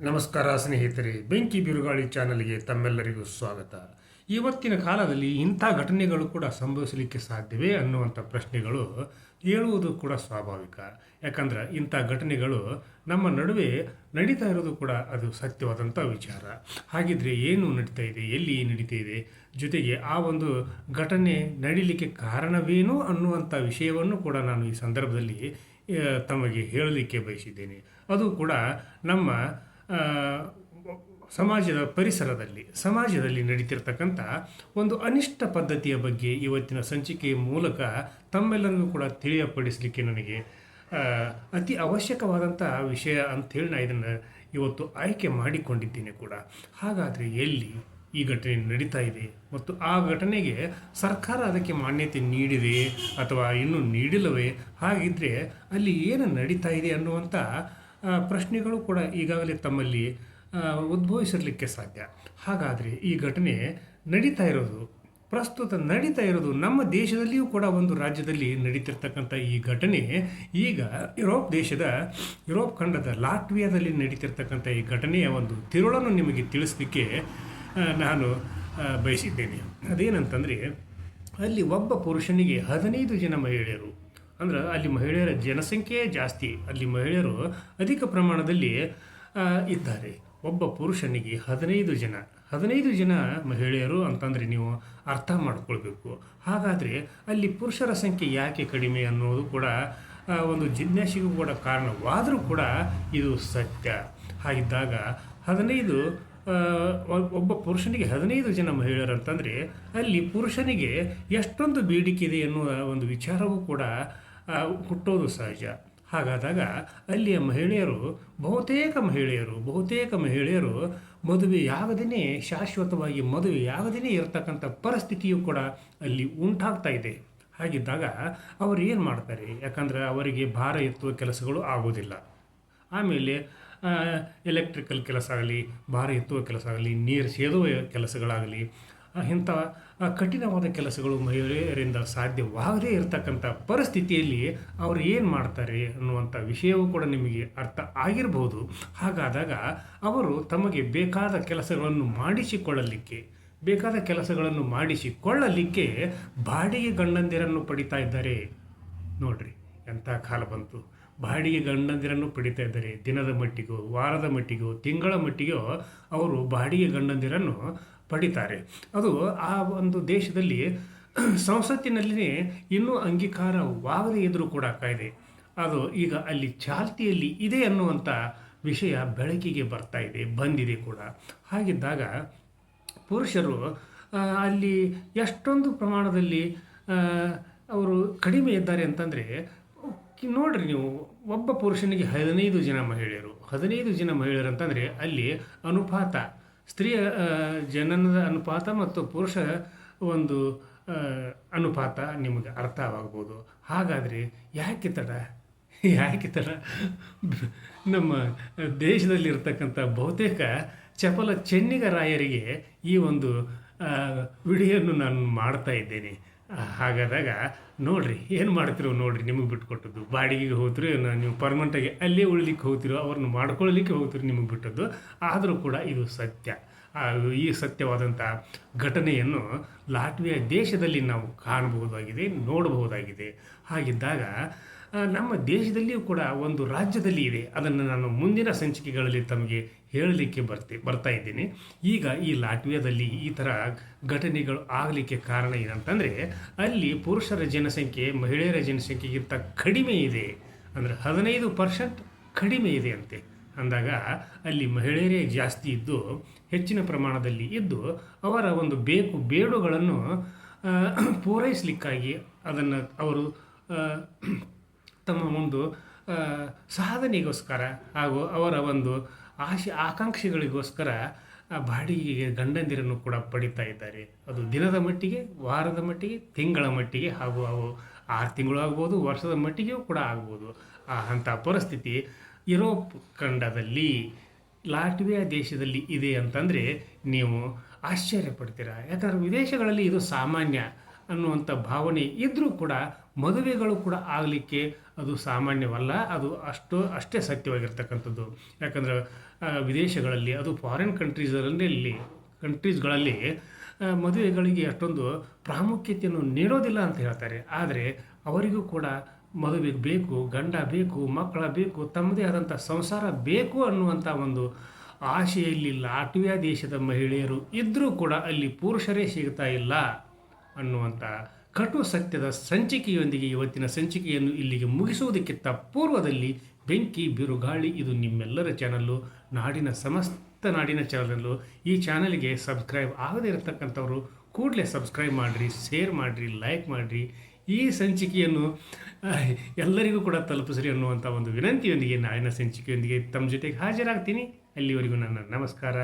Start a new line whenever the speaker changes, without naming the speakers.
ನಮಸ್ಕಾರ ಸ್ನೇಹಿತರೆ, ಬೆಂಕಿ ಬಿರುಗಾಳಿ ಚಾನಲ್ಗೆ ತಮ್ಮೆಲ್ಲರಿಗೂ ಸ್ವಾಗತ. ಇವತ್ತಿನ ಕಾಲದಲ್ಲಿ ಇಂಥ ಘಟನೆಗಳು ಕೂಡ ಸಂಭವಿಸಲಿಕ್ಕೆ ಸಾಧ್ಯವೇ ಅನ್ನುವಂಥ ಪ್ರಶ್ನೆಗಳು ಹೇಳುವುದು ಕೂಡ ಸ್ವಾಭಾವಿಕ. ಯಾಕಂದ್ರೆ ಇಂಥ ಘಟನೆಗಳು ನಮ್ಮ ನಡುವೆ ನಡೀತಾ ಇರೋದು ಕೂಡ ಅದು ಸತ್ಯವಾದಂಥ ವಿಚಾರ. ಹಾಗಿದ್ರೆ ಏನು ನಡೀತಾ ಇದೆ, ಎಲ್ಲಿ ನಡೀತಾ ಇದೆ, ಜೊತೆಗೆ ಆ ಒಂದು ಘಟನೆ ನಡೀಲಿಕ್ಕೆ ಕಾರಣವೇನು ಅನ್ನುವಂಥ ವಿಷಯವನ್ನು ಕೂಡ ನಾನು ಈ ಸಂದರ್ಭದಲ್ಲಿ ತಮಗೆ ಹೇಳಲಿಕ್ಕೆ ಬಯಸಿದ್ದೇನೆ. ಅದು ಕೂಡ ನಮ್ಮ ಸಮಾಜದಲ್ಲಿ ನಡೀತಿರ್ತಕ್ಕಂಥ ಒಂದು ಅನಿಷ್ಟ ಪದ್ಧತಿಯ ಬಗ್ಗೆ ಇವತ್ತಿನ ಸಂಚಿಕೆಯ ಮೂಲಕ ತಮ್ಮೆಲ್ಲರಿಗೂ ಕೂಡ ತಿಳಿಯಪಡಿಸಲಿಕ್ಕೆ ನನಗೆ ಅತಿ ಅವಶ್ಯಕವಾದಂಥ ವಿಷಯ ಅಂಥೇಳಿ ನಾನು ಇದನ್ನು ಇವತ್ತು ಆಯ್ಕೆ ಮಾಡಿಕೊಂಡಿದ್ದೀನಿ ಕೂಡ. ಹಾಗಾದರೆ ಎಲ್ಲಿ ಈ ಘಟನೆ ನಡೀತಾ ಇದೆ ಮತ್ತು ಆ ಘಟನೆಗೆ ಸರ್ಕಾರ ಅದಕ್ಕೆ ಮಾನ್ಯತೆ ನೀಡಿದೆ ಅಥವಾ ಇನ್ನೂ ನೀಡಿಲ್ಲವೇ, ಹಾಗಿದ್ದರೆ ಅಲ್ಲಿ ಏನು ನಡೀತಾ ಇದೆ ಅನ್ನುವಂಥ ಪ್ರಶ್ನೆಗಳು ಕೂಡ ಈಗಾಗಲೇ ತಮ್ಮಲ್ಲಿ ಉದ್ಭವಿಸಿರಲಿಕ್ಕೆ ಸಾಧ್ಯ. ಹಾಗಾದರೆ ಈ ಘಟನೆ ಪ್ರಸ್ತುತ ನಡೀತಾ ಇರೋದು ನಮ್ಮ ದೇಶದಲ್ಲಿಯೂ ಕೂಡ ಒಂದು ರಾಜ್ಯದಲ್ಲಿ ನಡೀತಿರ್ತಕ್ಕಂಥ ಈ ಘಟನೆ ಈಗ ಯುರೋಪ್ ಖಂಡದ ಲಾಟ್ವಿಯಾದಲ್ಲಿ ನಡೀತಿರ್ತಕ್ಕಂಥ ಈ ಘಟನೆಯ ಒಂದು ತಿರುಳನ್ನು ನಿಮಗೆ ತಿಳಿಸ್ಲಿಕ್ಕೆ ನಾನು ಬಯಸಿದ್ದೇನೆ. ಅದೇನಂತಂದರೆ, ಅಲ್ಲಿ ಒಬ್ಬ ಪುರುಷನಿಗೆ 15 ಜನ ಮಹಿಳೆಯರು, ಅಂದ್ರೆ ಅಲ್ಲಿ ಮಹಿಳೆಯರ ಜನಸಂಖ್ಯೆ ಜಾಸ್ತಿ, ಅಲ್ಲಿ ಮಹಿಳೆಯರು ಅಧಿಕ ಪ್ರಮಾಣದಲ್ಲಿ ಇದ್ದಾರೆ. ಒಬ್ಬ ಪುರುಷನಿಗೆ 15 ಜನ ಮಹಿಳೆಯರು ಅಂತಂದರೆ ನೀವು ಅರ್ಥ ಮಾಡ್ಕೊಳ್ಬೇಕು. ಹಾಗಾದರೆ ಅಲ್ಲಿ ಪುರುಷರ ಸಂಖ್ಯೆ ಯಾಕೆ ಕಡಿಮೆ ಅನ್ನೋದು ಕೂಡ ಒಂದು ಜಿಜ್ಞಾಸೆಗೂ ಕೂಡ ಕಾರಣವಾದರೂ ಕೂಡ ಇದು ಸತ್ಯ. ಹಾಗಿದ್ದಾಗ ಒಬ್ಬ ಪುರುಷನಿಗೆ 15 ಜನ ಮಹಿಳೆಯರು ಅಂತಂದರೆ ಅಲ್ಲಿ ಪುರುಷನಿಗೆ ಎಷ್ಟೊಂದು ಬೇಡಿಕೆ ಇದೆ ಎನ್ನುವ ಒಂದು ವಿಚಾರವೂ ಕೂಡ ಹುಟ್ಟೋದು ಸಹಜ. ಹಾಗಾದಾಗ ಅಲ್ಲಿಯ ಬಹುತೇಕ ಮಹಿಳೆಯರು ಮದುವೆಯಾಗದೇ ಶಾಶ್ವತವಾಗಿ ಮದುವೆಯಾಗದೇ ಇರತಕ್ಕಂಥ ಪರಿಸ್ಥಿತಿಯು ಕೂಡ ಅಲ್ಲಿ ಉಂಟಾಗ್ತಾ ಇದೆ. ಹಾಗಿದ್ದಾಗ ಅವರು ಏನು ಮಾಡ್ತಾರೆ? ಯಾಕಂದರೆ ಅವರಿಗೆ ಭಾರ ಎತ್ತುವ ಕೆಲಸಗಳು ಆಗೋದಿಲ್ಲ. ಆಮೇಲೆ ಎಲೆಕ್ಟ್ರಿಕಲ್ ಕೆಲಸ ಆಗಲಿ, ಭಾರ ಎತ್ತುವ ಕೆಲಸ ಆಗಲಿ, ನೀರು ಸೇದುವ ಕೆಲಸಗಳಾಗಲಿ, ಇಂಥ ಕಠಿಣವಾದ ಕೆಲಸಗಳು ಮಹಿಳೆಯರಿಂದ ಸಾಧ್ಯವಾಗದೇ ಇರತಕ್ಕಂಥ ಪರಿಸ್ಥಿತಿಯಲ್ಲಿ ಅವರು ಏನು ಮಾಡ್ತಾರೆ ಅನ್ನುವಂಥ ವಿಷಯವೂ ಕೂಡ ನಿಮಗೆ ಅರ್ಥ ಆಗಿರಬಹುದು. ಹಾಗಾದಾಗ ಅವರು ತಮಗೆ ಬೇಕಾದ ಕೆಲಸಗಳನ್ನು ಮಾಡಿಸಿಕೊಳ್ಳಲಿಕ್ಕೆ ಬಾಡಿಗೆ ಗಂಡಂದಿರನ್ನು ಪಡಿತಾ ಇದ್ದಾರೆ. ನೋಡ್ರಿ, ಎಂಥ ಕಾಲ ಬಂತು. ಬಾಡಿಗೆ ಗಂಡಂದಿರನ್ನು ಪಡಿತಾ ಇದ್ದಾರೆ. ದಿನದ ಮಟ್ಟಿಗೋ, ವಾರದ ಮಟ್ಟಿಗೋ, ತಿಂಗಳ ಮಟ್ಟಿಗೋ ಅವರು ಬಾಡಿಗೆ ಗಂಡಂದಿರನ್ನು ಪಡಿತಾರೆ. ಅದು ಆ ಒಂದು ದೇಶದಲ್ಲಿ ಸಂಸತ್ತಿನಲ್ಲಿ ಇನ್ನೂ ಅಂಗೀಕಾರವಾಗದೇ ಇದ್ದರೂ ಕೂಡ ಕಾಯ್ದೆ ಅದು ಈಗ ಅಲ್ಲಿ ಚಾಲ್ತಿಯಲ್ಲಿ ಇದೆ ಅನ್ನುವಂಥ ವಿಷಯ ಬೆಳಕಿಗೆ ಬಂದಿದೆ ಕೂಡ. ಹಾಗಿದ್ದಾಗ ಪುರುಷರು ಅಲ್ಲಿ ಎಷ್ಟೊಂದು ಪ್ರಮಾಣದಲ್ಲಿ ಅವರು ಕಡಿಮೆ ಇದ್ದಾರೆ ಅಂತಂದರೆ, ನೋಡ್ರಿ ನೀವು, ಒಬ್ಬ ಪುರುಷನಿಗೆ 15 ಜನ ಮಹಿಳೆಯರು ಅಂತಂದರೆ ಅಲ್ಲಿ ಅನುಪಾತ, ಸ್ತ್ರೀಯ ಜನನದ ಅನುಪಾತ ಮತ್ತು ಪುರುಷ ಒಂದು ಅನುಪಾತ ನಿಮಗೆ ಅರ್ಥವಾಗ್ಬೋದು. ಹಾಗಾದರೆ ಯಾಕೆ ತಡ ನಮ್ಮ ದೇಶದಲ್ಲಿರ್ತಕ್ಕಂಥ ಬಹುತೇಕ ಚಪಲ ಚೆನ್ನಿಗರಾಯರಿಗೆ ಈ ಒಂದು ವಿಡಿಯೋನ್ನು ನಾನು ಮಾಡ್ತಾ ಇದ್ದೇನೆ. ಹಾಗಾದಾಗ ನೋಡಿರಿ, ಏನು ಮಾಡ್ತಿರೋ ನೋಡಿರಿ, ನಿಮಗೆ ಬಿಟ್ಕೊಟ್ಟದ್ದು. ಬಾಡಿಗೆಗೆ ಹೋಗ್ತಿರೋ, ನೀವು ಪರ್ಮನೆಂಟಾಗಿ ಅಲ್ಲೇ ಉಳಿಲಿಕ್ಕೆ ಹೋಗ್ತಿರೋ, ಅವ್ರನ್ನ ಮಾಡ್ಕೊಳ್ಳಲಿಕ್ಕೆ ಹೋಗ್ತಿರೋ, ನಿಮಗೆ ಬಿಟ್ಟದ್ದು. ಆದರೂ ಕೂಡ ಇದು ಸತ್ಯ. ಈ ಸತ್ಯವಾದಂಥ ಘಟನೆಯನ್ನು ಲಾಟ್ವಿಯಾ ದೇಶದಲ್ಲಿ ನಾವು ನೋಡಬಹುದಾಗಿದೆ. ಹಾಗಿದ್ದಾಗ ನಮ್ಮ ದೇಶದಲ್ಲಿಯೂ ಕೂಡ ಒಂದು ರಾಜ್ಯದಲ್ಲಿ ಇದೆ. ಅದನ್ನು ನಾನು ಮುಂದಿನ ಸಂಚಿಕೆಗಳಲ್ಲಿ ತಮಗೆ ಹೇಳಲಿಕ್ಕೆ ಬರ್ತಾ ಇದ್ದೀನಿ. ಈಗ ಈ ಲಾಟ್ವಿಯಾದಲ್ಲಿ ಈ ಥರ ಘಟನೆಗಳು ಆಗಲಿಕ್ಕೆ ಕಾರಣ ಏನಂತಂದರೆ, ಅಲ್ಲಿ ಪುರುಷರ ಜನಸಂಖ್ಯೆ ಮಹಿಳೆಯರ ಜನಸಂಖ್ಯೆಗಿಂತ ಕಡಿಮೆ ಇದೆ. ಅಂದರೆ 15% ಕಡಿಮೆ ಇದೆ ಅಂತೆ. ಅಂದಾಗ ಅಲ್ಲಿ ಮಹಿಳೆಯರೇ ಜಾಸ್ತಿ ಇದ್ದು, ಹೆಚ್ಚಿನ ಪ್ರಮಾಣದಲ್ಲಿ ಇದ್ದು, ಅವರ ಒಂದು ಬೇಡುಗಳನ್ನು ಪೂರೈಸಲಿಕ್ಕಾಗಿ ಅದನ್ನು ಅವರು ತಮ್ಮ ಒಂದು ಸಾಧನೆಗೋಸ್ಕರ ಹಾಗೂ ಅವರ ಒಂದು ಆಕಾಂಕ್ಷೆಗಳಿಗೋಸ್ಕರ ಬಾಡಿಗೆಗೆ ಗಂಡಂದಿರನ್ನು ಕೂಡ ಪಡಿತಾ ಇದ್ದಾರೆ. ಅದು ದಿನದ ಮಟ್ಟಿಗೆ, ವಾರದ ಮಟ್ಟಿಗೆ, ತಿಂಗಳ ಮಟ್ಟಿಗೆ, ಹಾಗೂ ಅವು 6 ತಿಂಗಳು ಆಗ್ಬೋದು, ವರ್ಷದ ಮಟ್ಟಿಗೆಯೂ ಕೂಡ ಆಗ್ಬೋದು. ಅಂಥ ಪರಿಸ್ಥಿತಿ ಯುರೋಪ್ ಖಂಡದಲ್ಲಿ, ಲಾಟ್ವಿಯಾ ದೇಶದಲ್ಲಿ ಇದೆ ಅಂತಂದರೆ ನೀವು ಆಶ್ಚರ್ಯಪಡ್ತೀರಾ. ಯಾಕಂದರೆ ವಿದೇಶಗಳಲ್ಲಿ ಇದು ಸಾಮಾನ್ಯ. ಅನ್ನುವಂಥ ಭಾವನೆ ಇದ್ದರೂ ಕೂಡ ಮದುವೆಗಳು ಕೂಡ ಆಗಲಿಕ್ಕೆ ಅದು ಸಾಮಾನ್ಯವಲ್ಲ. ಅದು ಅಷ್ಟೇ ಸತ್ಯವಾಗಿರ್ತಕ್ಕಂಥದ್ದು. ಯಾಕಂದರೆ ವಿದೇಶಗಳಲ್ಲಿ, ಅದು ಫಾರಿನ್ ಕಂಟ್ರೀಸ್ಗಳಲ್ಲಿ ಮದುವೆಗಳಿಗೆ ಅಷ್ಟೊಂದು ಪ್ರಾಮುಖ್ಯತೆಯನ್ನು ನೀಡೋದಿಲ್ಲ ಅಂತ ಹೇಳ್ತಾರೆ. ಆದರೆ ಅವರಿಗೂ ಕೂಡ ಮದುವೆ ಬೇಕು, ಗಂಡ ಬೇಕು, ಮಕ್ಕಳ ಬೇಕು, ತಮ್ಮದೇ ಆದಂಥ ಸಂಸಾರ ಬೇಕು ಅನ್ನುವಂಥ ಒಂದು ಆಶೆಯಲ್ಲಿ ಲಾಟ್ವಿಯಾ ದೇಶದ ಮಹಿಳೆಯರು ಇದ್ದರೂ ಕೂಡ ಅಲ್ಲಿ ಪುರುಷರೇ ಸಿಗ್ತಾ ಇಲ್ಲ ಅನ್ನುವಂಥ ಕಟು ಸತ್ಯದ ಸಂಚಿಕೆಯೊಂದಿಗೆ ಇವತ್ತಿನ ಸಂಚಿಕೆಯನ್ನು ಇಲ್ಲಿಗೆ ಮುಗಿಸುವುದಕ್ಕಿಂತ ಪೂರ್ವದಲ್ಲಿ ಬೆಂಕಿ ಬಿರುಗಾಳಿ, ಇದು ನಿಮ್ಮೆಲ್ಲರ ಚಾನಲ್ಲು, ಸಮಸ್ತ ನಾಡಿನ ಚಾನಲ್ಲು. ಈ ಚಾನಲ್ಗೆ ಸಬ್ಸ್ಕ್ರೈಬ್ ಆಗದೇ ಇರತಕ್ಕಂಥವರು ಕೂಡಲೇ ಸಬ್ಸ್ಕ್ರೈಬ್ ಮಾಡಿರಿ, ಶೇರ್ ಮಾಡಿರಿ, ಲೈಕ್ ಮಾಡಿರಿ. ಈ ಸಂಚಿಕೆಯನ್ನು ಎಲ್ಲರಿಗೂ ಕೂಡ ತಲುಪಿಸ್ರಿ ಅನ್ನುವಂಥ ಒಂದು ವಿನಂತಿಯೊಂದಿಗೆ ನಾಳಿನ ಸಂಚಿಕೆಯೊಂದಿಗೆ ತಮ್ಮ ಜೊತೆಗೆ ಹಾಜರಾಗ್ತೀನಿ. ಅಲ್ಲಿವರೆಗೂ ನನ್ನ ನಮಸ್ಕಾರ.